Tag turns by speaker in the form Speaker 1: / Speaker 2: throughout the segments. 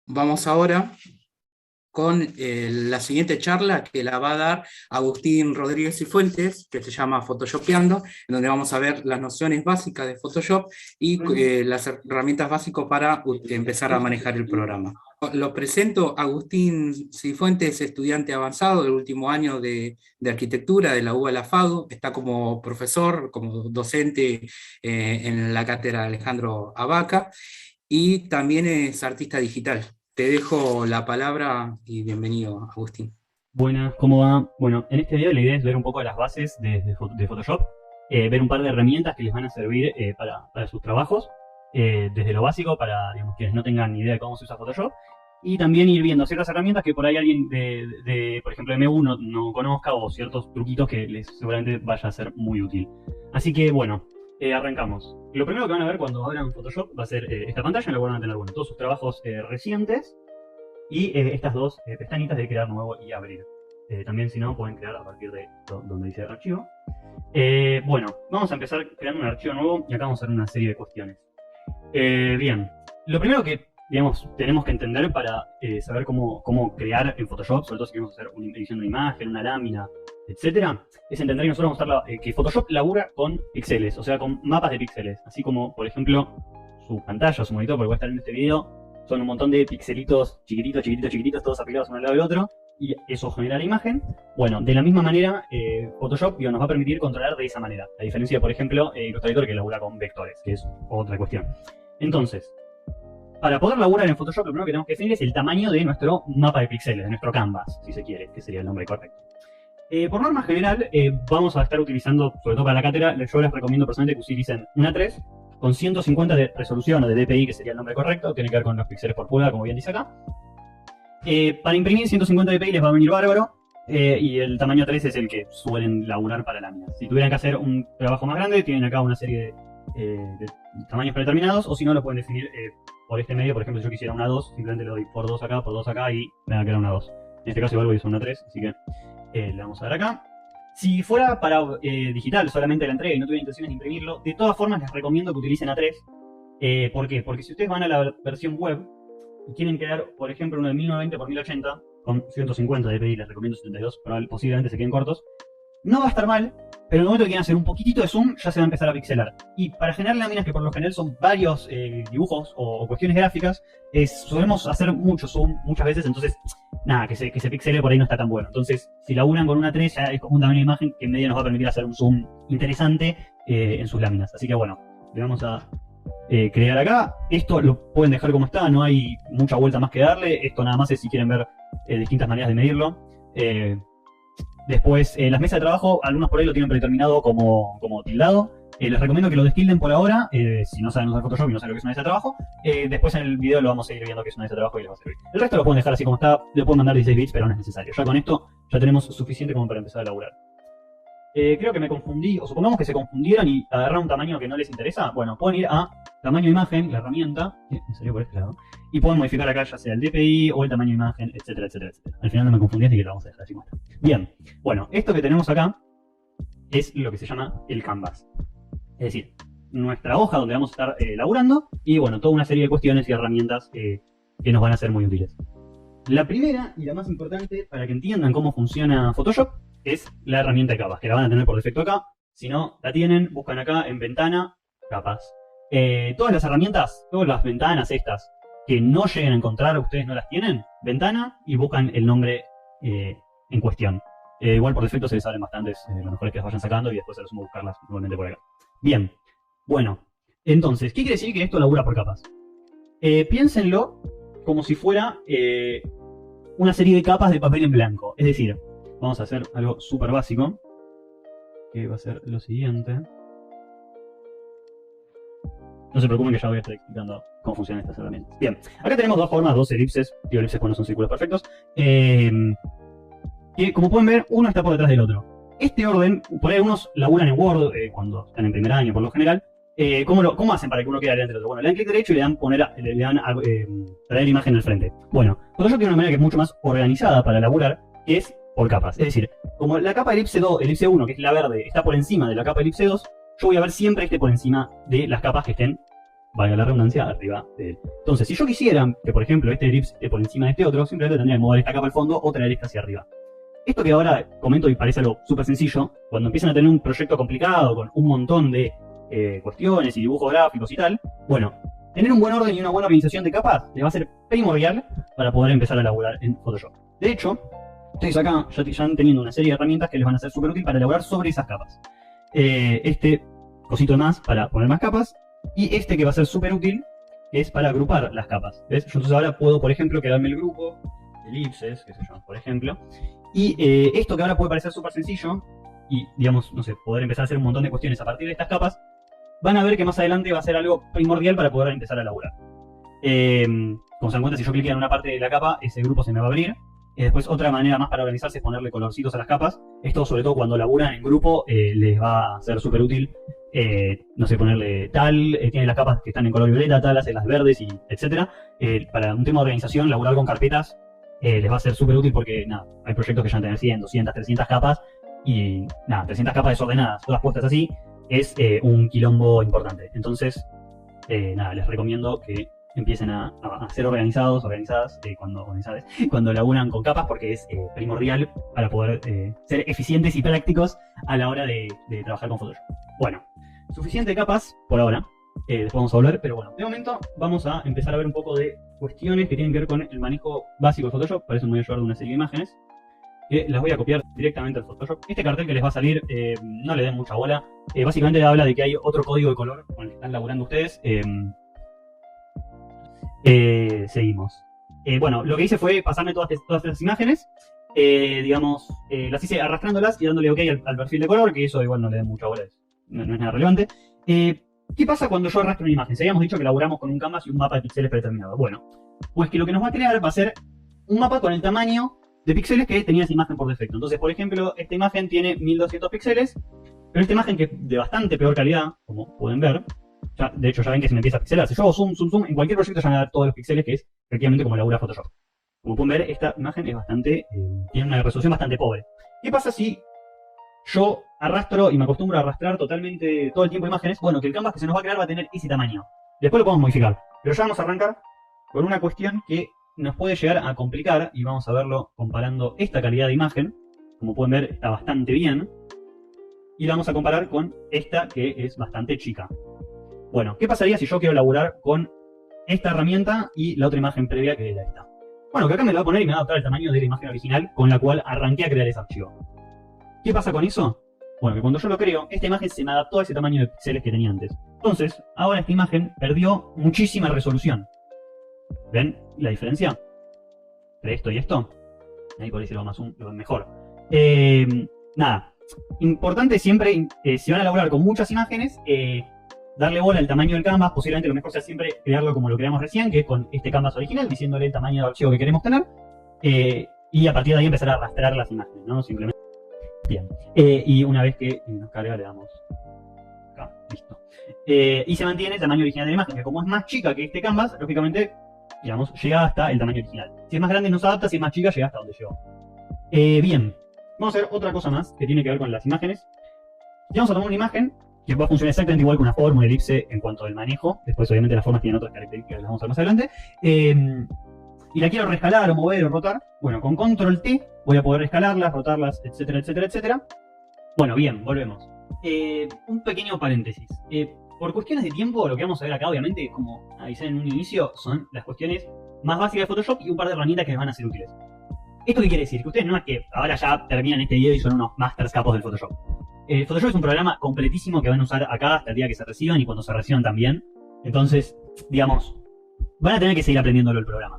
Speaker 1: Vamos ahora con la siguiente charla que la va a dar Agustín Rodríguez y Fuentes, que se llama Photoshopeando, en donde vamos a ver las nociones básicas de Photoshop y las herramientas básicas para empezar a manejar el programa. Lo presento. Agustín Cifuentes es estudiante avanzado del último año de arquitectura de la UBA La FADU, está como profesor, como docente en la cátedra Alejandro Abaca, y también es artista digital. Te dejo la palabra y bienvenido, Agustín.
Speaker 2: Buenas, ¿cómo va? Bueno, en este video la idea es ver un poco las bases de Photoshop, ver un par de herramientas que les van a servir para sus trabajos, desde lo básico para, digamos, quienes no tengan ni idea de cómo se usa Photoshop, y también ir viendo ciertas herramientas que por ahí alguien por ejemplo, M1 no conozca, o ciertos truquitos que les seguramente vaya a ser muy útil. Así que, bueno, arrancamos. Lo primero que van a ver cuando abran Photoshop va a ser esta pantalla en la cual van a tener, bueno, todos sus trabajos recientes, y estas dos pestañitas de crear nuevo y abrir. También, si no, pueden crear a partir de donde dice archivo. Bueno, vamos a empezar creando un archivo nuevo y acá vamos a hacer una serie de cuestiones. Bien, lo primero que, digamos, tenemos que entender para saber cómo crear en Photoshop, sobre todo si queremos hacer una edición de una imagen, una lámina, etcétera, es entender que nosotros vamos a estar, que Photoshop labura con píxeles, o sea, con mapas de píxeles, así como, por ejemplo, su pantalla, su monitor, porque va a estar en este video, son un montón de pixelitos chiquititos, chiquititos, chiquititos, todos apilados uno al lado del otro, y eso genera la imagen. Bueno, de la misma manera, Photoshop nos va a permitir controlar de esa manera, a diferencia de, por ejemplo, Illustrator, que labura con vectores, que es otra cuestión. Entonces, para poder laburar en Photoshop, lo primero que tenemos que definir es el tamaño de nuestro mapa de píxeles, de nuestro canvas, si se quiere, que sería el nombre correcto. Por norma general, vamos a estar utilizando, sobre todo para la cátedra, yo les recomiendo personalmente que utilicen una 3 con 150 de resolución, o de DPI, que sería el nombre correcto, tiene que ver con los píxeles por pulgada, como bien dice acá. Para imprimir 150 dpi les va a venir bárbaro, y el tamaño 3 es el que suelen laburar para láminas. Si tuvieran que hacer un trabajo más grande, tienen acá una serie de tamaños predeterminados, o si no, lo pueden definir por este medio. Por ejemplo, si yo quisiera una 2, simplemente le doy por 2 acá y me va a quedar una 2. En este caso igual voy a usar una 3, así que le vamos a dar acá. Si fuera para digital solamente la entrega y no tuviera intenciones de imprimirlo, de todas formas les recomiendo que utilicen A3. ¿Por qué? Porque si ustedes van a la versión web y quieren crear, por ejemplo, uno de 1920 por 1080 con 150 dpi, les recomiendo 72, posiblemente se queden cortos. No va a estar mal, pero en el momento que quieran hacer un poquitito de zoom, ya se va a empezar a pixelar. Y para generar láminas, que por lo general son varios dibujos o cuestiones gráficas, solemos hacer mucho zoom muchas veces, entonces, nada, que se pixele por ahí no está tan bueno. Entonces, si laburan con una 3, ya es como un tamaño de imagen que en medio nos va a permitir hacer un zoom interesante en sus láminas. Así que bueno, le vamos a crear acá. Esto lo pueden dejar como está, no hay mucha vuelta más que darle. Esto nada más es si quieren ver distintas maneras de medirlo. Después, las mesas de trabajo, algunos por ahí lo tienen predeterminado como tildado. Les recomiendo que lo destilden por ahora, si no saben usar Photoshop y no saben lo que es una mesa de trabajo. Después en el video lo vamos a ir viendo que es una mesa de trabajo y les va a servir. El resto lo pueden dejar así como está, le pueden mandar 16 bits, pero no es necesario. Ya con esto ya tenemos suficiente como para empezar a laburar. Creo que me confundí, o supongamos que se confundieron y agarraron un tamaño que no les interesa. Bueno, pueden ir a tamaño de imagen, la herramienta, me salió por este lado, y pueden modificar acá ya sea el DPI o el tamaño de imagen, etcétera, etcétera, etcétera. Al final no me confundí, así que lo vamos a dejar así como está. Bien, bueno, esto que tenemos acá es lo que se llama el canvas. Es decir, nuestra hoja donde vamos a estar laburando, y bueno, toda una serie de cuestiones y herramientas que nos van a ser muy útiles. La primera y la más importante para que entiendan cómo funciona Photoshop es la herramienta de capas, que la van a tener por defecto acá. Si no la tienen, buscan acá en ventana, capas. Todas las herramientas, todas las ventanas estas que no lleguen a encontrar, ustedes no las tienen, ventana, y buscan el nombre en cuestión. Igual por defecto se les abren bastantes, lo mejor es que las vayan sacando y después se los sumo a buscarlas igualmente por acá. Bien, bueno, entonces, ¿qué quiere decir que esto labura por capas? Piénsenlo como si fuera una serie de capas de papel en blanco. Es decir, vamos a hacer algo súper básico, que va a ser lo siguiente. No se preocupen que ya voy a estar explicando cómo funcionan estas herramientas. Bien, acá tenemos dos formas, dos elipses. Digo elipses cuando son círculos perfectos. Que como pueden ver, uno está por detrás del otro. Este orden, por ahí algunos laburan en Word cuando están en primer año por lo general. ¿Cómo hacen para que uno quede adelante del otro? Bueno, le dan clic derecho y le dan traer imagen al frente. Bueno, Photoshop tiene una manera que es mucho más organizada para laburar, que es por capas. Es decir, como la capa elipse 2, elipse 1, que es la verde, está por encima de la capa elipse 2, yo voy a ver siempre por encima de las capas que estén valga la redundancia, arriba de él. Entonces, si yo quisiera que, por ejemplo, este elipse esté por encima de este otro, simplemente tendría que mover esta capa al fondo o traer esta hacia arriba. Esto que ahora comento y parece algo súper sencillo, cuando empiezan a tener un proyecto complicado con un montón de cuestiones y dibujos gráficos y tal, bueno, tener un buen orden y una buena organización de capas le va a ser primordial para poder empezar a elaborar en Photoshop. De hecho, ustedes acá ya han teniendo una serie de herramientas que les van a ser súper útil para elaborar sobre esas capas. Este cosito de más para poner más capas, y este que va a ser súper útil es para agrupar las capas. ¿Ves? Yo entonces ahora puedo, por ejemplo, quedarme el grupo, elipses, qué sé yo, por ejemplo, y esto que ahora puede parecer súper sencillo, y digamos, no sé, poder empezar a hacer un montón de cuestiones a partir de estas capas, van a ver que más adelante va a ser algo primordial para poder empezar a elaborar. Como se dan cuenta, si yo clico en una parte de la capa, ese grupo se me va a abrir. Después, otra manera más para organizarse es ponerle colorcitos a las capas. Esto, sobre todo cuando laburan en grupo, les va a ser súper útil. No sé, ponerle tal, tiene las capas que están en color violeta, tal, hace las verdes, y etcétera. Para un tema de organización, laburar con carpetas les va a ser súper útil porque, nada, hay proyectos que ya van a tener 100, 200, 300 capas. Y, nada, 300 capas desordenadas, todas puestas así, es un quilombo importante. Entonces, nada, les recomiendo que empiecen a ser organizados, organizadas, cuando laburan con capas, porque es primordial para poder ser eficientes y prácticos a la hora de trabajar con Photoshop. Bueno, suficiente capas por ahora. Después vamos a volver, pero bueno, de momento vamos a empezar a ver un poco de cuestiones que tienen que ver con el manejo básico de Photoshop. Para eso me voy a ayudar de una serie de imágenes que las voy a copiar directamente al Photoshop. Este cartel que les va a salir, no le den mucha bola. Básicamente habla de que hay otro código de color con el que están laburando ustedes. Seguimos. Bueno, lo que hice fue pasarme todas estas imágenes, digamos, las hice arrastrándolas y dándole OK al perfil de color, que eso igual no le den mucha bola, no es nada relevante. ¿Qué pasa cuando yo arrastro una imagen? Si habíamos dicho que elaboramos con un canvas y un mapa de píxeles predeterminado. Bueno, pues que lo que nos va a crear va a ser un mapa con el tamaño de píxeles que tenía esa imagen por defecto. Entonces, por ejemplo, esta imagen tiene 1200 píxeles, pero esta imagen, que es de bastante peor calidad, como pueden ver, de hecho ya ven que se me empieza a pixelar. Si yo hago zoom, zoom, zoom, en cualquier proyecto ya me va a dar todos los píxeles, que es efectivamente como elabora Photoshop. Como pueden ver, esta imagen es bastante, tiene una resolución bastante pobre. ¿Qué pasa si yo arrastro y me acostumbro a arrastrar totalmente todo el tiempo imágenes? Bueno, que el canvas que se nos va a crear va a tener ese tamaño. Después lo podemos modificar. Pero ya vamos a arrancar con una cuestión que nos puede llegar a complicar, y vamos a verlo comparando esta calidad de imagen. Como pueden ver, está bastante bien. Y la vamos a comparar con esta, que es bastante chica. Bueno, ¿qué pasaría si yo quiero laburar con esta herramienta y la otra imagen previa, que era esta? Bueno, que acá me la va a poner y me va a adaptar el tamaño de la imagen original con la cual arranqué a crear ese archivo. ¿Qué pasa con eso? Bueno, que cuando yo lo creo, esta imagen se me adaptó a ese tamaño de píxeles que tenía antes. Entonces, ahora esta imagen perdió muchísima resolución. ¿Ven la diferencia? Entre esto y esto. Ahí por ahí se lo más lo mejor. Nada. Importante siempre, si van a elaborar con muchas imágenes, darle bola al tamaño del canvas. Posiblemente lo mejor sea siempre crearlo como lo creamos recién, que es con este canvas original, diciéndole el tamaño del archivo que queremos tener. Y a partir de ahí empezar a arrastrar las imágenes, ¿no? Simplemente. Bien. Y una vez que nos carga, le damos acá. Listo. Y se mantiene el tamaño original de la imagen, que como es más chica que este canvas, lógicamente, digamos, llega hasta el tamaño original. Si es más grande no se adapta, si es más chica llega hasta donde llegó. Bien. Vamos a ver otra cosa más que tiene que ver con las imágenes. Y vamos a tomar una imagen que va a funcionar exactamente igual que una forma, una elipse en cuanto al manejo. Después, obviamente, las formas tienen otras características que las vamos a ver más adelante. Y la quiero rescalar o mover o rotar. Bueno, con control T voy a poder rescalarlas, rotarlas, etcétera, etcétera, etcétera. Bueno, bien, volvemos. Un pequeño paréntesis. Por cuestiones de tiempo, lo que vamos a ver acá, obviamente, como avisé en un inicio, son las cuestiones más básicas de Photoshop y un par de herramientas que les van a ser útiles. ¿Esto qué quiere decir? Que ustedes no es que ahora ya terminan este video y son unos masters capos del Photoshop. Photoshop es un programa completísimo que van a usar acá hasta el día que se reciban y cuando se reciban también. Entonces, digamos, van a tener que seguir aprendiéndolo el programa.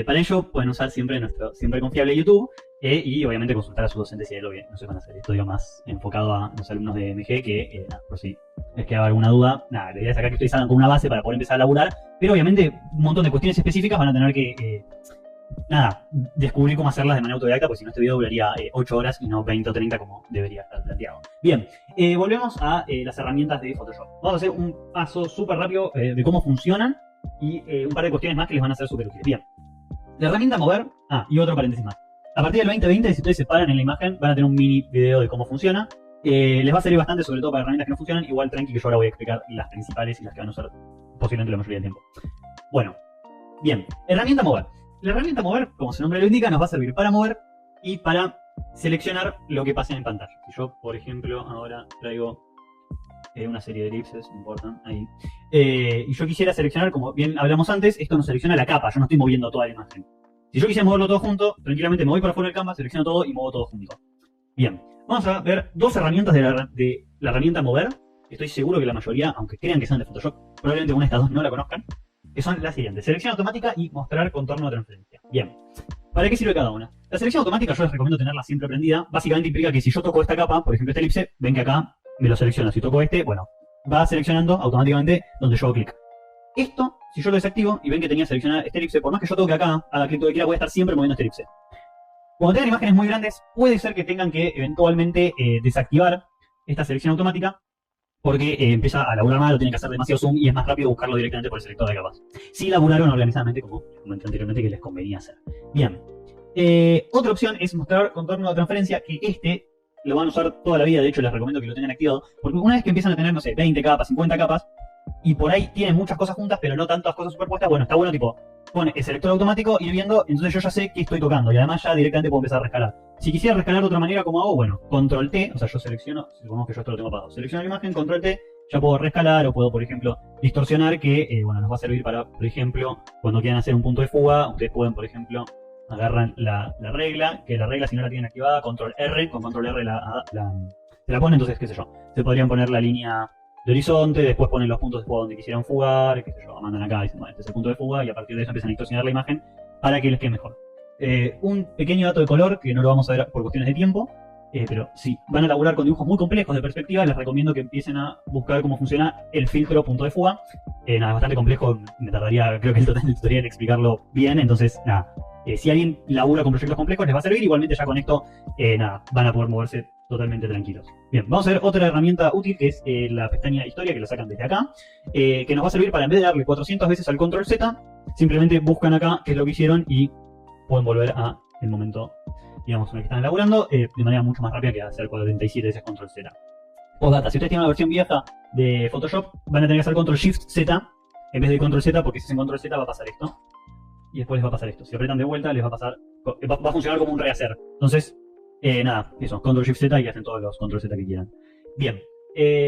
Speaker 2: Para ello pueden usar siempre nuestro siempre confiable YouTube y obviamente consultar a sus docentes si hay algo que no sepan hacer. Esto digo más enfocado a los alumnos de MG que, nada, por si les queda alguna duda, nada, la idea es acá que ustedes salgan con una base para poder empezar a laburar, pero obviamente un montón de cuestiones específicas van a tener que, nada, descubrir cómo hacerlas de manera autodidacta, porque si no este video duraría 8 horas y no 20 o 30 como debería estar planteado. Bien, volvemos a las herramientas de Photoshop. Vamos a hacer un paso súper rápido de cómo funcionan y un par de cuestiones más que les van a ser súper útiles. Bien. La herramienta mover, y otro paréntesis más. A partir del 2020, si ustedes se paran en la imagen, van a tener un mini video de cómo funciona. Les va a servir bastante, sobre todo para herramientas que no funcionan. Igual tranqui que yo ahora voy a explicar las principales y las que van a usar posiblemente la mayoría del tiempo. Bueno, bien, herramienta mover. La herramienta mover, como su nombre lo indica, nos va a servir para mover y para seleccionar lo que pase en pantalla. Si yo, por ejemplo, ahora traigo una serie de elipses, no importa, ahí. Y yo quisiera seleccionar, como bien hablamos antes, esto nos selecciona la capa, yo no estoy moviendo toda la imagen. Si yo quisiera moverlo todo junto, tranquilamente me voy para fuera del canvas, selecciono todo y muevo todo junto. Bien, vamos a ver dos herramientas de la herramienta mover. Estoy seguro que la mayoría, aunque crean que sean de Photoshop, probablemente una de estas dos no la conozcan, que son las siguientes: selección automática y mostrar contorno de transferencia. Bien, ¿para qué sirve cada una? La selección automática yo les recomiendo tenerla siempre prendida. Básicamente implica que si yo toco esta capa, por ejemplo esta elipse, ven que acá me lo selecciona. Si toco este, bueno, va seleccionando automáticamente donde yo hago clic. Esto, si yo lo desactivo y ven que tenía seleccionada esta elipse, por más que yo toque acá, haga clic donde quiera, voy a estar siempre moviendo esta elipse. Cuando tengan imágenes muy grandes, puede ser que tengan que eventualmente desactivar esta selección automática, porque empieza a laburar mal o tienen que hacer demasiado zoom y es más rápido buscarlo directamente por el selector de capas. Si laburaron organizadamente, como comenté anteriormente, que les convenía hacer. Bien. Otra opción es mostrar contorno de transferencia, que este lo van a usar toda la vida. De hecho, les recomiendo que lo tengan activado, porque una vez que empiezan a tener, no sé, 20 capas, 50 capas, y por ahí tienen muchas cosas juntas, pero no tantas cosas superpuestas, bueno, está bueno, tipo, pone el selector automático, ir viendo, entonces yo ya sé qué estoy tocando, y además ya directamente puedo empezar a rescalar. Si quisiera rescalar de otra manera, ¿cómo hago? Bueno, control T, o sea, yo selecciono, supongamos que yo esto lo tengo apagado, selecciono la imagen, control T, ya puedo rescalar, o puedo, por ejemplo, distorsionar, que, bueno, nos va a servir para, por ejemplo, cuando quieran hacer un punto de fuga, ustedes pueden, por ejemplo, agarran la regla, que la regla, si no la tienen activada, control R, con control R se la ponen, entonces, qué sé yo, se podrían poner la línea de horizonte, después ponen los puntos de fuga donde quisieran fugar, qué sé yo, mandan acá y dicen, bueno, este es el punto de fuga, y a partir de eso empiezan a distorsionar la imagen para que les quede mejor. Un pequeño dato de color, que no lo vamos a ver por cuestiones de tiempo, pero si van a laburar con dibujos muy complejos de perspectiva, les recomiendo que empiecen a buscar cómo funciona el filtro punto de fuga. Nada, es bastante complejo, me tardaría, creo que el total del tutorial en explicarlo bien, entonces, nada. Si alguien labura con proyectos complejos les va a servir, igualmente ya con esto, nada, van a poder moverse totalmente tranquilos. Bien, vamos a ver otra herramienta útil, que es la pestaña historia, que lo sacan desde acá, que nos va a servir para, en vez de darle 400 veces al control Z, simplemente buscan acá qué es lo que hicieron y pueden volver a el momento, digamos, en el que están laburando, de manera mucho más rápida que hacer 47 veces control Z. Postdata, si ustedes tienen una versión vieja de Photoshop, van a tener que hacer control Shift Z en vez de control Z, porque si hacen control Z va a pasar esto. Y después les va a pasar esto. Si apretan de vuelta, les va a pasar, va a funcionar como un rehacer. Entonces, nada, eso, control shift Z y hacen todos los control Z que quieran. Bien,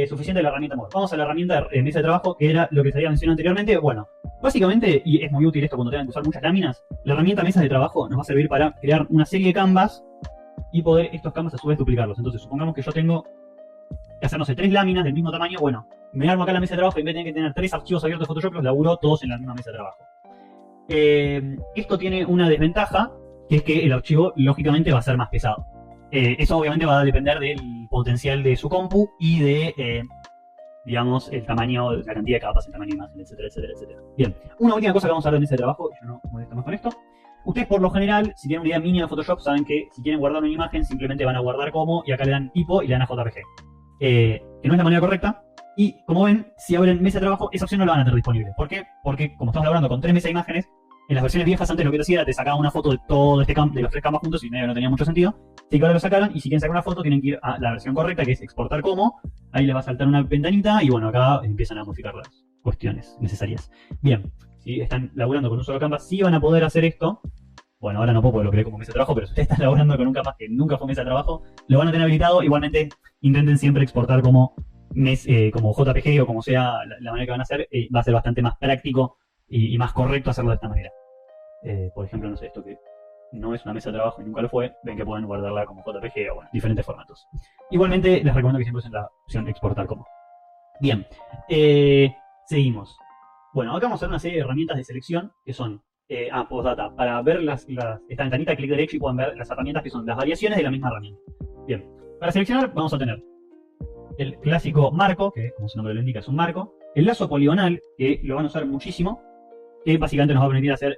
Speaker 2: suficiente la herramienta mover. Vamos a la herramienta mesa de trabajo, que era lo que se había mencionado anteriormente. Bueno, básicamente, y es muy útil esto cuando tengan que usar muchas láminas, la herramienta mesa de trabajo nos va a servir para crear una serie de canvas y poder estos canvas a su vez duplicarlos. Entonces, supongamos que yo tengo que hacer, no sé, 3 láminas del mismo tamaño. Bueno, me armo acá la mesa de trabajo y en vez de tener que tener 3 archivos abiertos de Photoshop, los laburo todos en la misma mesa de trabajo. Esto tiene una desventaja, que es que el archivo lógicamente va a ser más pesado. Eso obviamente va a depender del potencial de su compu y de, digamos, el tamaño, la cantidad de capas, el tamaño de imagen, etcétera, etcétera, etcétera. Bien, una última cosa que vamos a ver en ese trabajo, yo no me molesto más con esto. Ustedes por lo general, si tienen una idea mínima de Photoshop, saben que si quieren guardar una imagen, simplemente van a guardar como, y acá le dan tipo y le dan a JPG. Que no es la manera correcta. Y como ven, si abren mesa de trabajo, esa opción no la van a tener disponible. ¿Por qué? Porque como estamos hablando con 3 mesas de imágenes, en las versiones viejas antes lo que hacía era te sacaba una foto de todo este campo, de los 3 campos juntos, y medio no tenía mucho sentido. Así que ahora lo sacaron, y si quieren sacar una foto tienen que ir a la versión correcta, que es exportar como. Ahí les va a saltar una ventanita, y bueno, acá empiezan a modificar las cuestiones necesarias. Bien, si están laburando con un solo canvas, sí van a poder hacer esto. Bueno, ahora no puedo porque lo creé como mesa de trabajo, pero si ustedes están laburando con un canvas que nunca fue mesa de trabajo, lo van a tener habilitado. Igualmente, intenten siempre exportar como JPG o como sea la manera que van a hacer, va a ser bastante más práctico y más correcto hacerlo de esta manera. Por ejemplo, no sé, esto que no es una mesa de trabajo y nunca lo fue, ven que pueden guardarla como JPG o bueno, diferentes formatos. Igualmente, les recomiendo que siempre usen la opción exportar como. Bien, seguimos. Bueno, acá vamos a ver una serie de herramientas de selección que son, postdata, para ver esta ventanita, clic derecho y pueden ver las herramientas que son las variaciones de la misma herramienta. Bien, para seleccionar vamos a tener el clásico marco, que como su nombre lo indica es un marco, el lazo poligonal, que lo van a usar muchísimo, que básicamente nos va a permitir hacer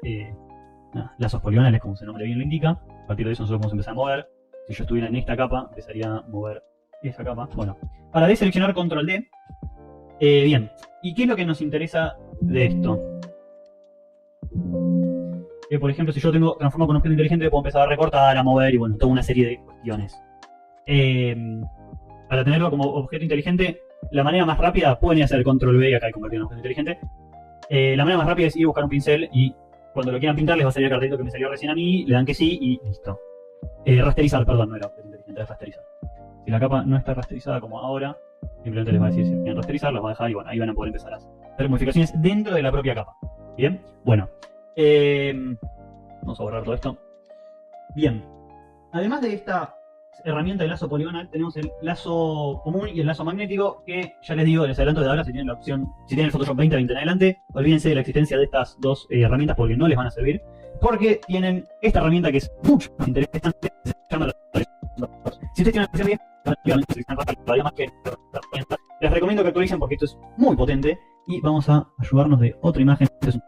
Speaker 2: lazos poligonales, como su nombre bien lo indica. A partir de eso nosotros podemos empezar a mover. Si yo estuviera en esta capa, empezaría a mover esa capa. Bueno, para deseleccionar, control D. Bien, ¿y qué es lo que nos interesa de esto? Por ejemplo, si yo transformo con un objeto inteligente, puedo empezar a recortar, a mover y bueno, toda una serie de cuestiones. Para tenerlo como objeto inteligente, la manera más rápida pueden hacer control V y acá convertirlo en objeto inteligente. La manera más rápida es ir a buscar un pincel y cuando lo quieran pintar les va a salir el cartelito que me salió recién a mí, le dan que sí y listo. Rasterizar, perdón, no era inteligente, es rasterizar. Si la capa no está rasterizada como ahora, simplemente les va a decir si quieren rasterizar, los va a dejar y bueno, ahí van a poder empezar a hacer modificaciones dentro de la propia capa. Bien, bueno. Vamos a borrar todo esto. Bien. Además de esta herramienta de lazo poligonal, tenemos el lazo común y el lazo magnético, que ya les digo, les adelanto de ahora, si tienen la opción, si tienen el Photoshop 2020 en adelante, olvídense de la existencia de estas dos herramientas porque no les van a servir, porque tienen esta herramienta que es mucho más interesante, se llama si ustedes tienen una versión todavía más que les recomiendo que actualicen porque esto es muy potente y vamos a ayudarnos de otra imagen. Este es un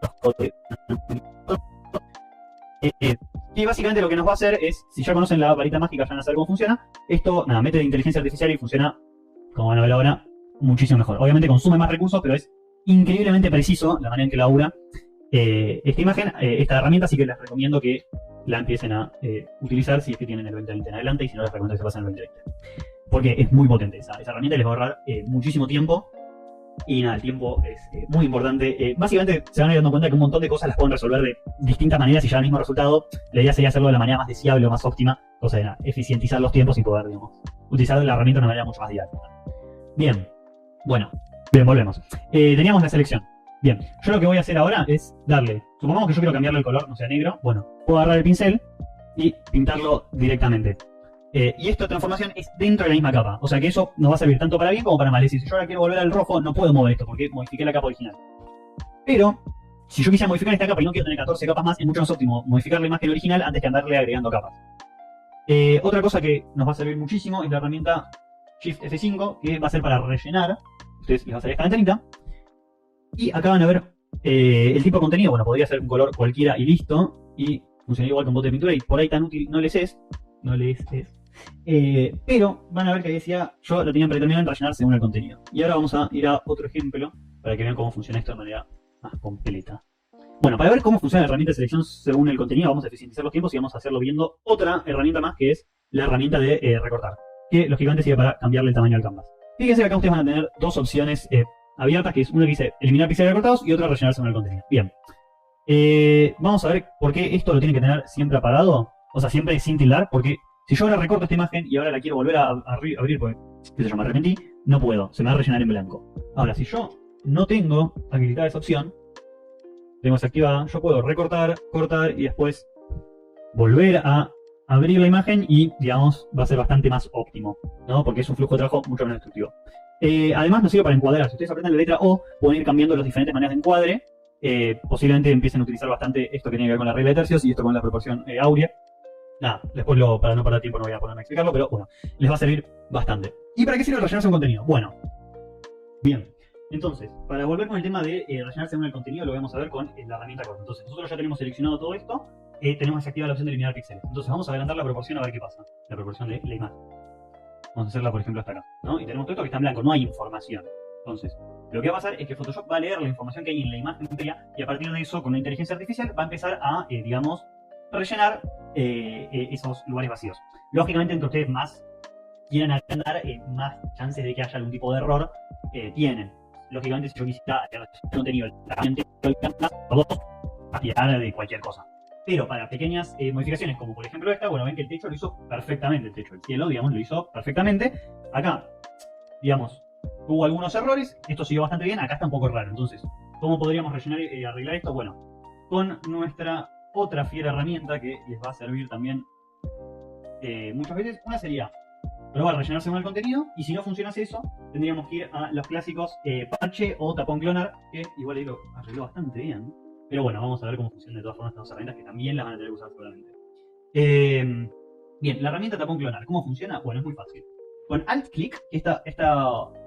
Speaker 2: y básicamente lo que nos va a hacer es, si ya conocen la varita mágica, ya van a saber cómo funciona. Esto, nada, mete de inteligencia artificial y funciona, como van a ver ahora, muchísimo mejor. Obviamente consume más recursos, pero es increíblemente preciso la manera en que labura esta imagen, esta herramienta, así que les recomiendo que la empiecen a utilizar si es que tienen el 2020 en adelante y si no les recomiendo que se pasen el 2020. Porque es muy potente esa herramienta, les va a ahorrar muchísimo tiempo. Y nada, el tiempo es muy importante. Básicamente se van a ir dando cuenta que un montón de cosas las pueden resolver de distintas maneras y ya el mismo resultado. La idea sería hacerlo de la manera más deseable o más óptima, cosa de nada, eficientizar los tiempos y poder, digamos, utilizar la herramienta de una manera mucho más didáctica. Bien, bueno, bien, volvemos. Teníamos la selección. Bien, yo lo que voy a hacer ahora es darle, supongamos que yo quiero cambiarle el color, no sea negro, bueno, puedo agarrar el pincel y pintarlo directamente. Y esta transformación es dentro de la misma capa, o sea que eso nos va a servir tanto para bien como para mal. Es decir, si yo ahora quiero volver al rojo, no puedo mover esto porque modifiqué la capa original. Pero, si yo quisiera modificar esta capa y no quiero tener 14 capas más, es mucho más óptimo modificar la imagen original antes que andarle agregando capas. Otra cosa que nos va a servir muchísimo es la herramienta Shift F5, que va a ser para rellenar. Ustedes les va a salir esta ventanita. Y acá van a ver el tipo de contenido. Bueno, podría ser un color cualquiera y listo. Y funciona igual con bote de pintura y por ahí tan útil no les es. Pero van a ver que ahí decía, yo lo tenía predeterminado en rellenar según el contenido. Y ahora vamos a ir a otro ejemplo para que vean cómo funciona esto de manera más completa. Bueno, para ver cómo funciona la herramienta de selección según el contenido, vamos a eficientizar los tiempos y vamos a hacerlo viendo otra herramienta más, que es la herramienta de recortar, que lógicamente sirve para cambiarle el tamaño al canvas. Fíjense que acá ustedes van a tener dos opciones abiertas, que es una que dice eliminar píxeles recortados y otra rellenar según el contenido. Bien, vamos a ver por qué esto lo tienen que tener siempre apagado, o sea, siempre sin tildar, porque si yo ahora recorto esta imagen y ahora la quiero volver a abrir porque, qué sé yo, me arrepentí, no puedo, se me va a rellenar en blanco. Ahora, si yo no tengo habilitada esa opción, tengo desactivada, yo puedo recortar, cortar y después volver a abrir la imagen y, digamos, va a ser bastante más óptimo, ¿no? Porque es un flujo de trabajo mucho menos destructivo. Además nos sirve para encuadrar. Si ustedes apretan la letra O, pueden ir cambiando las diferentes maneras de encuadre. Posiblemente empiecen a utilizar bastante esto que tiene que ver con la regla de tercios y esto con la proporción áurea. Nada, después para no perder tiempo no voy a ponerme a explicarlo, pero bueno, les va a servir bastante. ¿Y para qué sirve rellenarse un contenido? Bueno, bien. Entonces, para volver con el tema de rellenar según el contenido, lo vamos a ver con la herramienta corta. Entonces, nosotros ya tenemos seleccionado todo esto, tenemos desactivada la opción de eliminar píxeles. Entonces, vamos a agrandar la proporción a ver qué pasa. La proporción de la imagen. Vamos a hacerla, por ejemplo, hasta acá, ¿no? Y tenemos todo esto que está en blanco, no hay información. Entonces, lo que va a pasar es que Photoshop va a leer la información que hay en la imagen y a partir de eso, con la inteligencia artificial, va a empezar a, digamos, rellenar esos lugares vacíos. Lógicamente, entre ustedes más quieran agrandar, más chances de que haya algún tipo de error tienen. Lógicamente, si yo quisiera contenido a tirar de cualquier cosa. Pero para pequeñas modificaciones, como por ejemplo esta, bueno, ven que el techo lo hizo perfectamente, el techo del cielo, digamos, lo hizo perfectamente. Acá, digamos, hubo algunos errores, esto siguió bastante bien, acá está un poco raro. Entonces, ¿cómo podríamos rellenar y arreglar esto? Bueno, con nuestra otra fiera herramienta que les va a servir también muchas veces. Una sería probar rellenar según el contenido, y si no funcionase eso, tendríamos que ir a los clásicos parche o tapón clonar, que igual ahí lo arregló bastante bien. Pero bueno, vamos a ver cómo funcionan de todas formas estas dos herramientas que también las van a tener que usar seguramente. Bien, la herramienta tapón clonar, ¿cómo funciona? Bueno, es muy fácil. Con alt-click, esta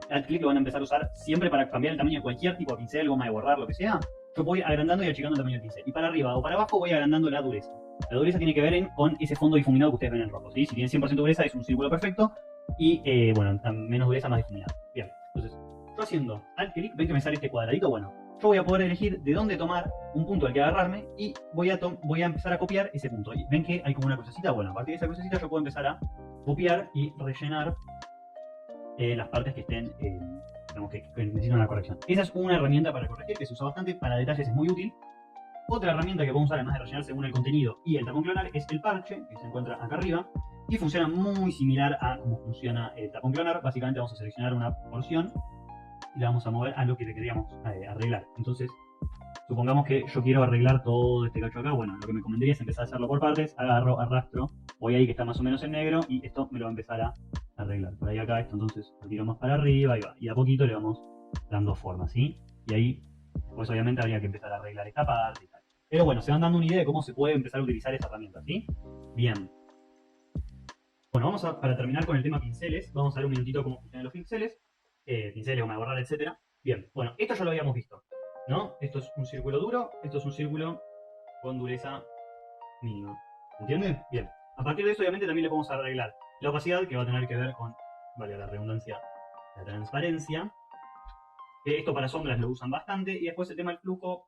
Speaker 2: alt-click lo van a empezar a usar siempre para cambiar el tamaño de cualquier tipo de pincel, goma de borrar, lo que sea. Yo voy agrandando y achicando el tamaño del pincel. Y para arriba o para abajo voy agrandando la dureza. La dureza tiene que ver con ese fondo difuminado que ustedes ven en rojo, ¿sí? Si tiene 100% dureza es un círculo perfecto. Y bueno, menos dureza, más difuminado. Bien, entonces, yo haciendo alt-click, ven que me sale este cuadradito. Bueno, yo voy a poder elegir de dónde tomar un punto al que agarrarme y voy a empezar a copiar ese punto. Y ven que hay como una crucecita. Bueno, a partir de esa crucecita yo puedo empezar a copiar y rellenar las partes que estén digamos que necesita una corrección. Esa es una herramienta para corregir que se usa bastante, para detalles es muy útil. Otra herramienta que podemos usar, además de rellenar según el contenido y el tapón clonar, es el parche, que se encuentra acá arriba, y funciona muy similar a cómo funciona el tapón clonar. Básicamente vamos a seleccionar una porción y la vamos a mover a lo que le queríamos arreglar. Entonces, supongamos que yo quiero arreglar todo este cacho acá. Bueno, lo que me convendría es empezar a hacerlo por partes. Agarro, arrastro, voy ahí que está más o menos en negro y esto me lo va a empezar a arreglar. Por ahí acá esto entonces lo tiro más para arriba y va. Y a poquito le vamos dando forma, ¿sí? Y ahí, pues obviamente habría que empezar a arreglar esta parte y tal. Pero bueno, se van dando una idea de cómo se puede empezar a utilizar esa herramienta, ¿sí? Bien. Bueno, para terminar con el tema pinceles, vamos a ver un minutito cómo funcionan los pinceles. Pinceles, goma de borrar, etc. Bien, bueno, esto ya lo habíamos visto, ¿no? Esto es un círculo duro, esto es un círculo con dureza mínima. ¿Entienden? Bien. A partir de eso, obviamente, también le podemos arreglar la opacidad, que va a tener que ver con, vale la redundancia, la transparencia. Esto para sombras lo usan bastante. Y después el tema del flujo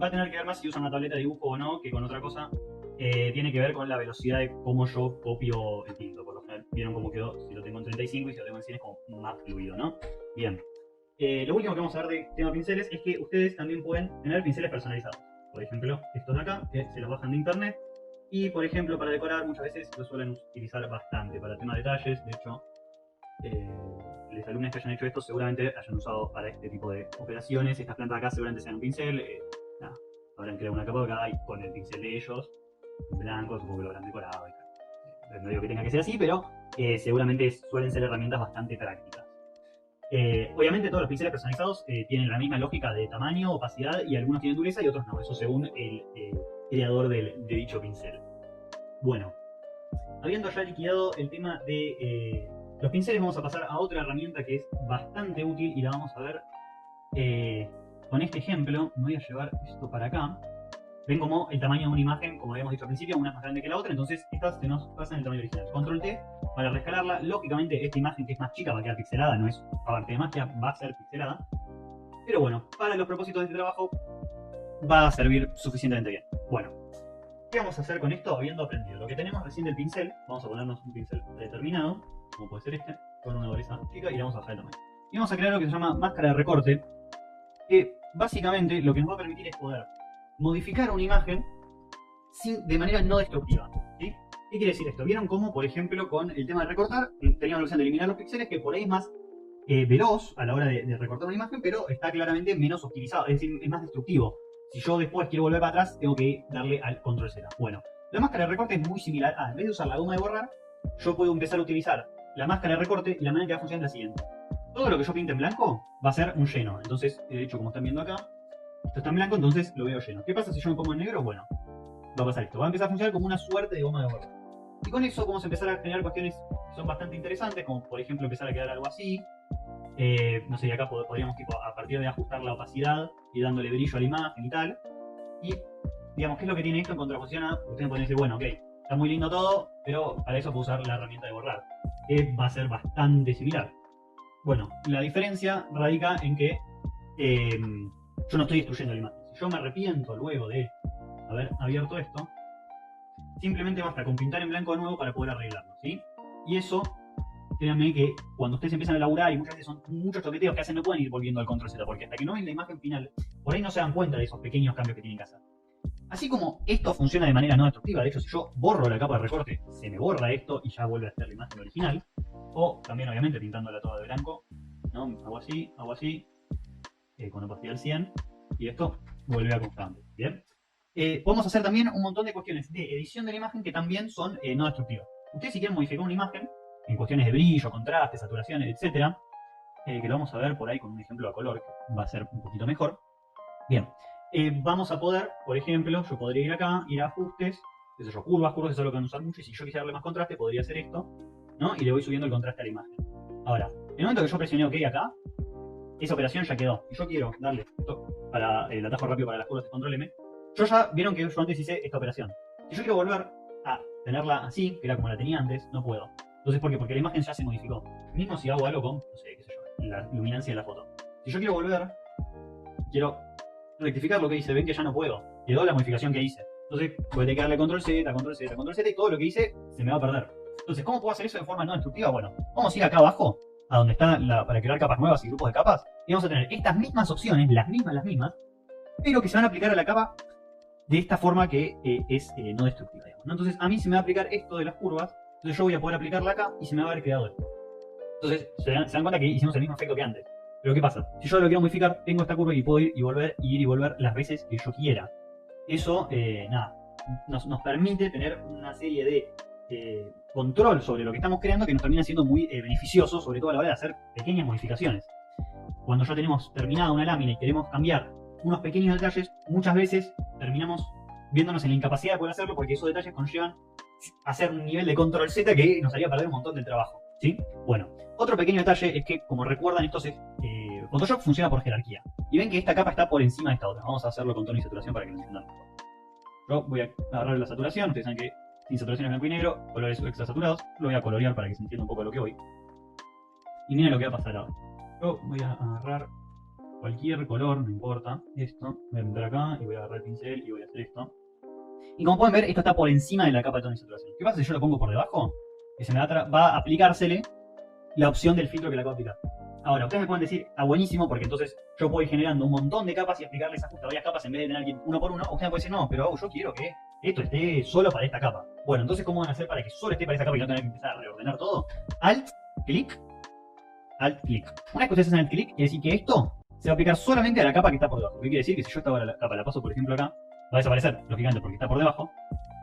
Speaker 2: va a tener que ver más si usan una tableta de dibujo o no, que con otra cosa. Tiene que ver con la velocidad de cómo yo copio el tinto. Por lo general, vieron cómo quedó si lo tengo en 35 y si lo tengo en 100 es como más fluido, ¿no? Bien. Lo último que vamos a ver de tema pinceles es que ustedes también pueden tener pinceles personalizados. Por ejemplo, estos de acá, que se los bajan de internet. Y por ejemplo, para decorar muchas veces lo suelen utilizar bastante. Para el tema de detalles, de hecho, los alumnos que hayan hecho esto seguramente hayan usado para este tipo de operaciones. Estas plantas de acá seguramente sean un pincel. Nada, habrán creado una capa acá y con el pincel de ellos, en blanco, supongo que lo habrán decorado. No digo que tenga que ser así, pero seguramente suelen ser herramientas bastante prácticas. Obviamente todos los pinceles personalizados tienen la misma lógica de tamaño, opacidad, y algunos tienen dureza y otros no. Eso según el creador de dicho pincel. Bueno, habiendo ya liquidado el tema de los pinceles, vamos a pasar a otra herramienta que es bastante útil y la vamos a ver con este ejemplo. Me voy a llevar esto para acá. Ven como el tamaño de una imagen, como habíamos dicho al principio, una es más grande que la otra, entonces estas se nos pasan el tamaño original. Control T para rescalarla. Lógicamente esta imagen que es más chica va a quedar pixelada, no es parte de magia, va a ser pixelada. Pero bueno, para los propósitos de este trabajo va a servir suficientemente bien. Bueno, ¿qué vamos a hacer con esto habiendo aprendido? Lo que tenemos recién del pincel, vamos a ponernos un pincel determinado, como puede ser este, con una dureza chica, y le vamos a bajar el tamaño. Y vamos a crear lo que se llama máscara de recorte, que básicamente lo que nos va a permitir es poder modificar una imagen de manera no destructiva, ¿sí? ¿Qué quiere decir esto? ¿Vieron cómo, por ejemplo, con el tema de recortar, teníamos la opción de eliminar los píxeles, que por ahí es más veloz a la hora de recortar una imagen, pero está claramente menos optimizado, es decir, es más destructivo. Si yo después quiero volver para atrás, tengo que darle al control Z. Bueno, la máscara de recorte es muy similar a, en vez de usar la goma de borrar, yo puedo empezar a utilizar la máscara de recorte y la manera que va a funcionar es la siguiente. Todo lo que yo pinte en blanco va a ser un lleno. Entonces, de hecho, como están viendo acá, esto está en blanco, entonces lo veo lleno. ¿Qué pasa si yo me pongo en negro? Bueno, va a pasar esto. Va a empezar a funcionar como una suerte de goma de borrar. Y con eso vamos a empezar a generar cuestiones que son bastante interesantes, como por ejemplo empezar a quedar algo así. No sé, y acá podríamos tipo, a partir de ajustar la opacidad y dándole brillo a la imagen y tal. Y digamos, ¿qué es lo que tiene esto en contraposición a? Ustedes pueden decir, bueno, ok, está muy lindo todo, pero para eso puedo usar la herramienta de borrar, que va a ser bastante similar. Bueno, la diferencia radica en que yo no estoy destruyendo la imagen. Si yo me arrepiento luego de haber abierto esto, simplemente basta con pintar en blanco de nuevo para poder arreglarlo, ¿sí? Y eso, créanme que cuando ustedes empiezan a elaborar, y muchas veces son muchos toqueteos que hacen, no pueden ir volviendo al control Z, porque hasta que no ven la imagen final, por ahí no se dan cuenta de esos pequeños cambios que tienen que hacer. Así como esto funciona de manera no destructiva, de hecho si yo borro la capa de recorte, se me borra esto y ya vuelve a ser la imagen original. O también obviamente pintándola toda de blanco, ¿no? Hago así, con opacidad al 100, y esto vuelve a constante, ¿bien? Podemos hacer también un montón de cuestiones de edición de la imagen que también son no destructivas. Ustedes si quieren modificar una imagen, en cuestiones de brillo, contraste, saturación, etc., que lo vamos a ver por ahí con un ejemplo a color, que va a ser un poquito mejor. Bien, vamos a poder, por ejemplo, yo podría ir acá, ir a ajustes, qué sé yo, curvas, eso es lo que van a usar mucho, y si yo quisiera darle más contraste, podría hacer esto, ¿no? Y le voy subiendo el contraste a la imagen. Ahora, en el momento que yo presioné OK acá, esa operación ya quedó. Y yo quiero darle esto para el atajo rápido para las curvas de control M. Yo ya vieron que yo antes hice esta operación. Si yo quiero volver a tenerla así, que era como la tenía antes, no puedo. Entonces, ¿por qué? Porque la imagen ya se modificó. Mismo si hago algo con, no sé, qué sé yo, la luminancia de la foto. Si yo quiero volver, quiero rectificar lo que hice, ven que ya no puedo. Quedó la modificación que hice. Entonces, voy a tener que darle control Z, control Z, control Z, y todo lo que hice se me va a perder. Entonces, ¿cómo puedo hacer eso de forma no destructiva? Bueno, vamos a ir acá abajo a donde está para crear capas nuevas y grupos de capas, y vamos a tener estas mismas opciones, las mismas, pero que se van a aplicar a la capa de esta forma que es no destructiva, digamos, ¿no? Entonces a mí se me va a aplicar esto de las curvas, entonces yo voy a poder aplicarla acá y se me va a haber creado esto. Entonces se dan cuenta que hicimos el mismo efecto que antes. Pero ¿qué pasa? Si yo lo quiero modificar, tengo esta curva y puedo ir y volver las veces que yo quiera. Eso, nada, nos permite tener una serie de control sobre lo que estamos creando que nos termina siendo muy beneficioso, sobre todo a la hora de hacer pequeñas modificaciones. Cuando ya tenemos terminada una lámina y queremos cambiar unos pequeños detalles, muchas veces terminamos viéndonos en la incapacidad de poder hacerlo porque esos detalles conllevan a hacer un nivel de control Z que nos haría perder un montón del trabajo, ¿sí? Bueno, otro pequeño detalle es que, como recuerdan, Photoshop funciona por jerarquía. Y ven que esta capa está por encima de esta otra. Vamos a hacerlo con tono y saturación para que lo entiendan mejor. Yo voy a agarrar la saturación. Ustedes saben que sin saturación es blanco y negro, colores extra saturados. Lo voy a colorear para que se entienda un poco a lo que voy. Y miren lo que va a pasar ahora. Yo voy a agarrar cualquier color, no importa. Esto, voy a entrar acá y voy a agarrar el pincel y voy a hacer esto. Y como pueden ver, esto está por encima de la capa de tono y saturación. ¿Qué pasa si yo lo pongo por debajo? Que se me va a aplicársele la opción del filtro que le acabo de aplicar. Ahora, ustedes me pueden decir, está buenísimo porque entonces yo puedo ir generando un montón de capas y aplicarles ajuste a varias capas en vez de tener alguien uno por uno. O ustedes me pueden decir, no, pero yo quiero que esto esté solo para esta capa. Bueno, entonces, ¿cómo van a hacer para que solo esté para esta capa y no tener que empezar a reordenar todo? Alt, clic, Alt, clic. Una vez que ustedes hacen Alt, clic, quiere decir que esto se va a aplicar solamente a la capa que está por debajo. ¿Qué quiere decir? Que si yo esta la capa la paso, por ejemplo, acá, va a desaparecer, lógicamente, porque está por debajo.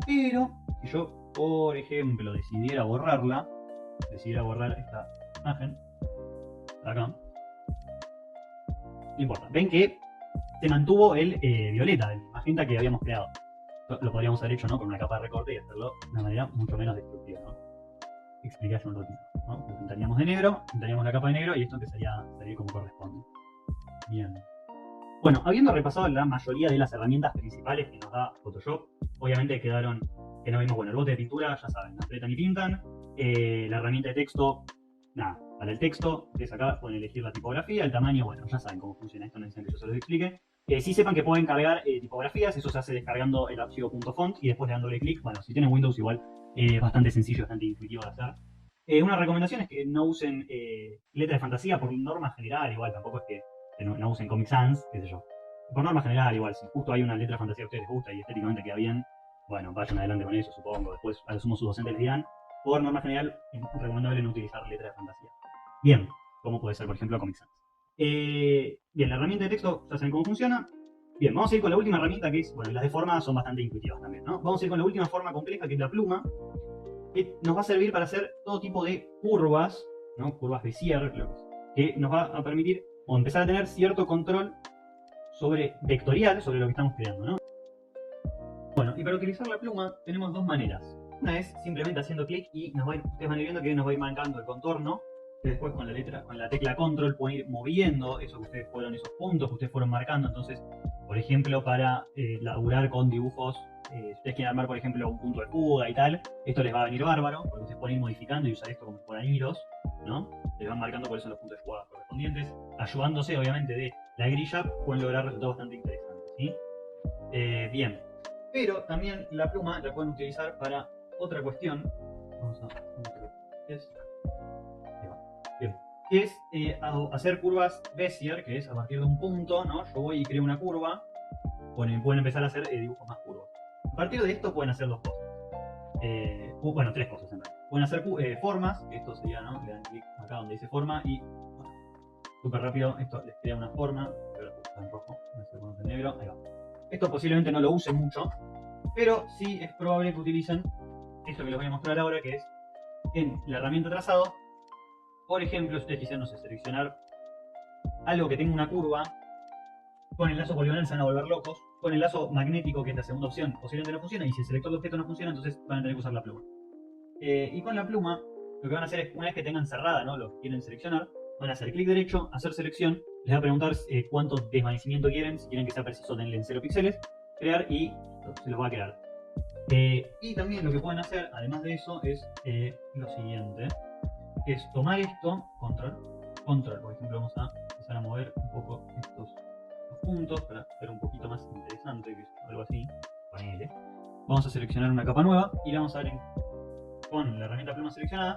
Speaker 2: Pero, si yo, por ejemplo, decidiera borrar esta imagen, acá, no importa. Ven que se mantuvo el violeta, el magenta que habíamos creado. Lo podríamos haber hecho, ¿no?, con una capa de recorte y hacerlo de una manera mucho menos destructiva, ¿no? Explicarse un ratito, ¿no? Lo pintaríamos de negro, pintaríamos la capa de negro y esto empezaría a salir como corresponde. Bien. Bueno, habiendo repasado la mayoría de las herramientas principales que nos da Photoshop, obviamente quedaron que no vimos, bueno, el bote de pintura, ya saben, apretan y pintan, la herramienta de texto, nada, para el texto, ustedes acá pueden elegir la tipografía, el tamaño, bueno, ya saben cómo funciona esto, no necesitan que yo se los explique. Sí sepan que pueden cargar tipografías, eso se hace descargando el archivo .font y después dándole clic. Bueno, si tienen Windows igual es bastante sencillo, bastante intuitivo de hacer. Una recomendación es que no usen letra de fantasía por norma general, igual tampoco es que no usen Comic Sans, qué sé yo. Por norma general, igual, si justo hay una letra de fantasía que a ustedes les gusta y estéticamente queda bien, bueno, vayan adelante con eso, supongo. Después, a lo sumo sus docentes les dirán. Por norma general, es recomendable no utilizar letra de fantasía. Bien, como puede ser, por ejemplo, Comic Sans. Bien, la herramienta de texto, ya saben cómo funciona. Bien, vamos a ir con la última herramienta que es, bueno, las de forma son bastante intuitivas también, ¿no? Vamos a ir con la última forma compleja que es la pluma, que nos va a servir para hacer todo tipo de curvas, ¿no? Curvas Bezier, que nos va a permitir o empezar a tener cierto control vectorial sobre lo que estamos creando, ¿no? Bueno, y para utilizar la pluma tenemos dos maneras. Una es simplemente haciendo clic y ustedes van a ir viendo que nos va a ir marcando el contorno. Que después con la tecla control pueden ir moviendo esos puntos que ustedes fueron marcando. Entonces, por ejemplo, para laburar con dibujos, si ustedes quieren armar, por ejemplo, un punto de fuga y tal, esto les va a venir bárbaro, porque ustedes pueden ir modificando y usar esto como si fueran hilos, ¿no? Les van marcando cuáles son los puntos de fuga correspondientes, ayudándose, obviamente, de la grilla, pueden lograr resultados bastante interesantes, ¿sí? Bien, pero también la pluma la pueden utilizar para otra cuestión. Vamos a bien, que es hacer curvas Bezier, que es a partir de un punto, ¿no? Yo voy y creo una curva, pueden empezar a hacer dibujos más curvos. A partir de esto pueden hacer dos cosas. Bueno, tres cosas en realidad. Pueden hacer formas, que esto sería, ¿no? Le dan clic acá donde dice forma y, bueno, súper rápido, esto les crea una forma. Voy a poner en rojo, voy a hacer en negro, ahí va. Esto posiblemente no lo usen mucho, pero sí es probable que utilicen esto que les voy a mostrar ahora, que es en la herramienta trazado. Por ejemplo, si ustedes quisieran, no sé, seleccionar algo que tenga una curva, con el lazo poligonal se van a volver locos. Con el lazo magnético, que es la segunda opción, posiblemente no funciona. Y si el selector de objeto no funciona, entonces van a tener que usar la pluma. Y con la pluma, lo que van a hacer es, una vez que tengan cerrada, ¿no?, lo que quieren seleccionar, van a hacer clic derecho, hacer selección. Les va a preguntar cuánto desvanecimiento quieren. Si quieren que sea preciso, denle en 0 píxeles. Crear y se los va a crear. Y también lo que pueden hacer, además de eso, es lo siguiente. Es tomar esto, control, por ejemplo, vamos a empezar a mover un poco estos puntos para hacer un poquito más interesante, que es algo así. Ponele. Vamos a seleccionar una capa nueva y le vamos a dar con la herramienta pluma seleccionada,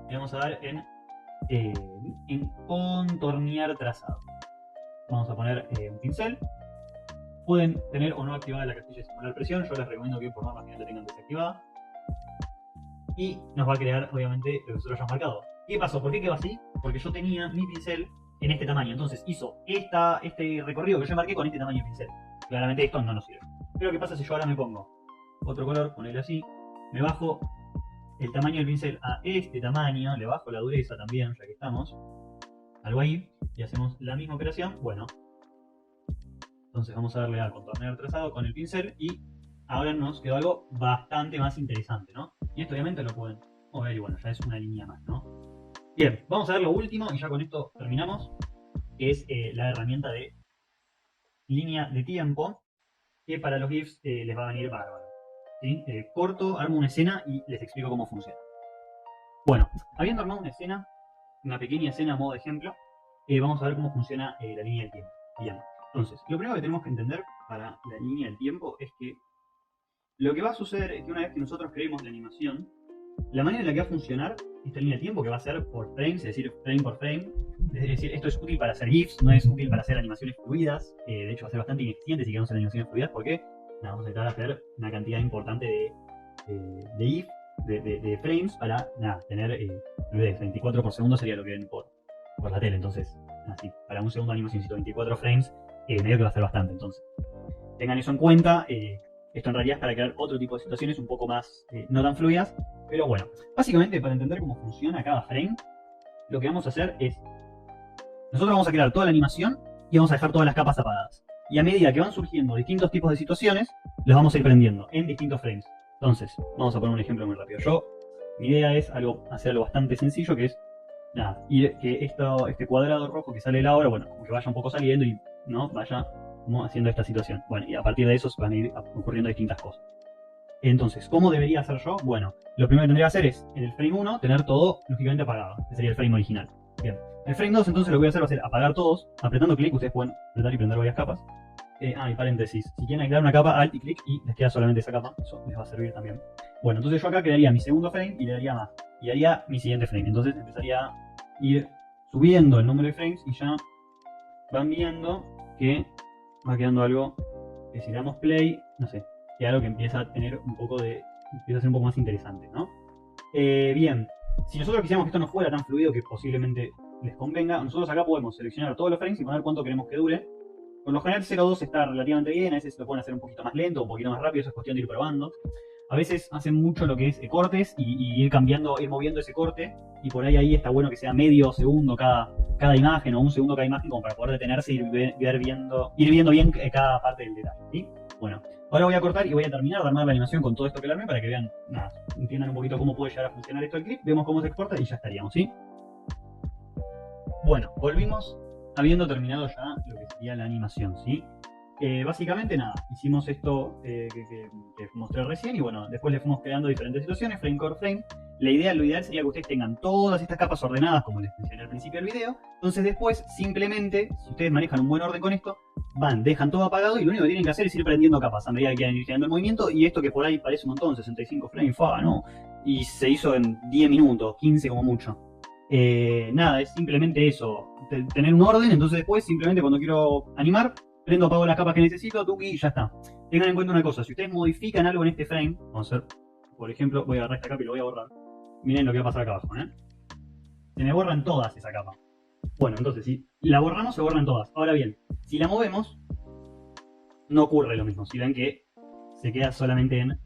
Speaker 2: le vamos a dar en en contornear trazado. Vamos a poner un pincel. Pueden tener o no activada la casilla de simular presión. Yo les recomiendo que por norma general la tengan desactivada. Y nos va a crear, obviamente, lo que nosotros hayamos marcado. ¿Qué pasó? ¿Por qué quedó así? Porque yo tenía mi pincel en este tamaño. Entonces hizo este recorrido que yo marqué con este tamaño de pincel. Claramente esto no nos sirve. Pero ¿qué pasa si yo ahora me pongo otro color, ponerle así, me bajo el tamaño del pincel a este tamaño, le bajo la dureza también, ya que estamos, algo ahí, y hacemos la misma operación? Bueno, entonces vamos a darle a contornear trazado con el pincel y ahora nos quedó algo bastante más interesante, ¿no? Y esto obviamente lo pueden mover y bueno, ya es una línea más, ¿no? Bien, vamos a ver lo último y ya con esto terminamos, que es la herramienta de línea de tiempo, que para los GIFs les va a venir bárbaro. ¿Sí? Corto, armo una escena y les explico cómo funciona. Bueno, habiendo armado una escena, una pequeña escena a modo de ejemplo, vamos a ver cómo funciona la línea del tiempo. Bien, entonces, lo primero que tenemos que entender para la línea del tiempo es que lo que va a suceder es que una vez que nosotros creemos la animación, la manera en la que va a funcionar esta línea de tiempo, que va a ser por frames, es decir, frame por frame, es decir, esto es útil para hacer GIFs, no es útil para hacer animaciones fluidas, de hecho va a ser bastante ineficiente si queremos hacer animaciones fluidas, porque vamos a intentar hacer una cantidad importante de GIF, de frames, para tener fluidez. 24 por segundo sería lo que ven por la tele, entonces, así, para un segundo de animación, 24 frames, medio que va a ser bastante, entonces. Tengan eso en cuenta. Esto en realidad es para crear otro tipo de situaciones un poco más no tan fluidas. Pero bueno, básicamente para entender cómo funciona cada frame, lo que vamos a hacer es... Nosotros vamos a crear toda la animación y vamos a dejar todas las capas apagadas. Y a medida que van surgiendo distintos tipos de situaciones, los vamos a ir prendiendo en distintos frames. Entonces, vamos a poner un ejemplo muy rápido. Mi idea es hacer algo bastante sencillo, que es ir que este cuadrado rojo que sale la hora, bueno, como que vaya un poco saliendo y no vaya como haciendo esta situación. Bueno, y a partir de eso se van a ir ocurriendo distintas cosas. Entonces, ¿cómo debería hacer yo? Bueno, lo primero que tendría que hacer es, en el frame 1, tener todo lógicamente apagado. Ese sería el frame original. Bien. En el frame 2, entonces, lo que voy a hacer va a ser apagar todos. Apretando clic, ustedes pueden apretar y prender varias capas. Y paréntesis. Si quieren agregar una capa, alt y clic y les queda solamente esa capa. Eso les va a servir también. Bueno, entonces yo acá crearía mi segundo frame y le daría más. Y haría mi siguiente frame. Entonces empezaría a ir subiendo el número de frames y ya van viendo que va quedando algo que si le damos play, no sé, que algo que empieza a tener un poco empieza a ser un poco más interesante, ¿no? Bien, si nosotros quisiéramos que esto no fuera tan fluido que posiblemente les convenga, nosotros acá podemos seleccionar todos los frames y poner cuánto queremos que dure. Por lo general 0.2 está relativamente bien, a veces lo pueden hacer un poquito más lento, un poquito más rápido, eso es cuestión de ir probando. A veces hacen mucho lo que es cortes y ir cambiando, ir moviendo ese corte, y por ahí está bueno que sea medio segundo cada imagen o un segundo cada imagen, como para poder detenerse y ir viendo bien cada parte del detalle, ¿sí? Bueno, ahora voy a cortar y voy a terminar de armar la animación con todo esto que le armé para que vean, entiendan un poquito cómo puede llegar a funcionar esto del clip, vemos cómo se exporta y ya estaríamos, ¿sí? Bueno, volvimos habiendo terminado ya lo que sería la animación, ¿sí? Básicamente hicimos esto que mostré recién y bueno, después le fuimos creando diferentes situaciones, frame por frame. Lo ideal sería que ustedes tengan todas estas capas ordenadas como les mencioné al principio del video. Entonces después, simplemente, si ustedes manejan un buen orden con esto, dejan todo apagado y lo único que tienen que hacer es ir prendiendo capas a medida que quieran ir generando el movimiento. Y esto que por ahí parece un montón, 65 frames, ¿no? Y se hizo en 10 minutos, 15 como mucho. Es simplemente eso, tener un orden. Entonces después, simplemente cuando quiero animar, prendo, apago las capas que necesito, tuki, y ya está. Tengan en cuenta una cosa, si ustedes modifican algo en este frame, vamos a hacer, por ejemplo, voy a agarrar esta capa y lo voy a borrar. Miren lo que va a pasar acá abajo, Se me borran todas esa capa. Bueno, entonces si la borramos, se borran todas. Ahora bien, si la movemos, no ocurre lo mismo. Si ven que se queda solamente en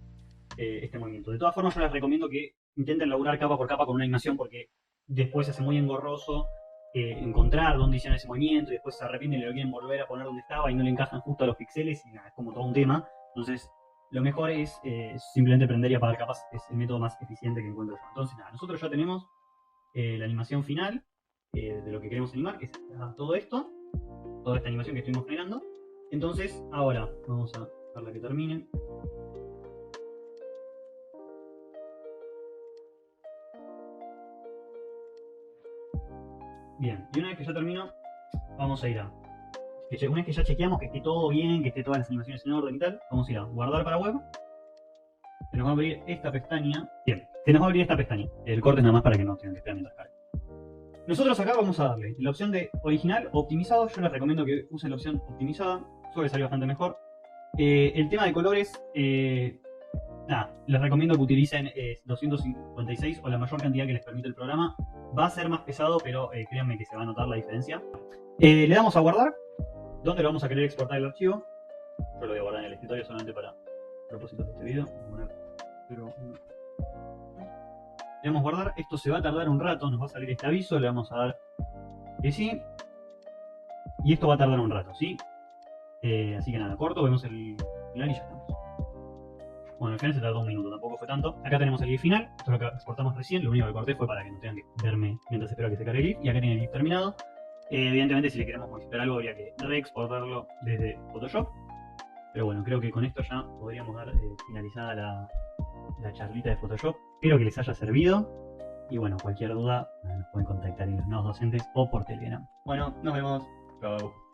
Speaker 2: este movimiento. De todas formas, yo les recomiendo que intenten laburar capa por capa con una animación porque después se hace muy engorroso encontrar dónde hicieron ese movimiento y después se arrepienten y lo quieren volver a poner donde estaba y no le encajan justo a los píxeles y es como todo un tema. Entonces, lo mejor es simplemente prender y apagar capas, es el método más eficiente que encuentro yo. Entonces, nosotros ya tenemos la animación final de lo que queremos animar, que es todo esto, toda esta animación que estuvimos generando. Entonces, ahora vamos a dejarla que termine. Bien, y una vez que ya termino, vamos a ir a... Una vez que ya chequeamos que esté todo bien, que esté todas las animaciones en orden y tal, vamos a ir a guardar para web. Se nos va a abrir esta pestaña. Bien, se nos va a abrir esta pestaña. El corte es nada más para que no tengan que esperar mientras cargue. Nosotros acá vamos a darle la opción de original o optimizado. Yo les recomiendo que usen la opción optimizada, suele salir bastante mejor. El tema de colores, nada, les recomiendo que utilicen 256 o la mayor cantidad que les permite el programa. Va a ser más pesado, pero créanme que se va a notar la diferencia. Le damos a guardar. ¿Dónde lo vamos a querer exportar el archivo? Yo lo voy a guardar en el escritorio solamente para propósitos de este video. Le damos a guardar. Esto se va a tardar un rato, nos va a salir este aviso. Le vamos a dar que sí. Y esto va a tardar un rato, ¿sí? Así que nada, corto, vemos el final y ya estamos. Bueno, al final se tardó un minuto, tampoco fue tanto. Acá tenemos el GIF final, esto es lo que exportamos recién. Lo único que corté fue para que no tengan que verme mientras espero a que se cargue el GIF. Y acá tiene el GIF terminado. Evidentemente, si le queremos modificar algo, habría que reexportarlo desde Photoshop. Pero bueno, creo que con esto ya podríamos dar finalizada la charlita de Photoshop. Espero que les haya servido. Y bueno, cualquier duda nos pueden contactar en los nodos docentes o por Telegram. Bueno, nos vemos. Chao.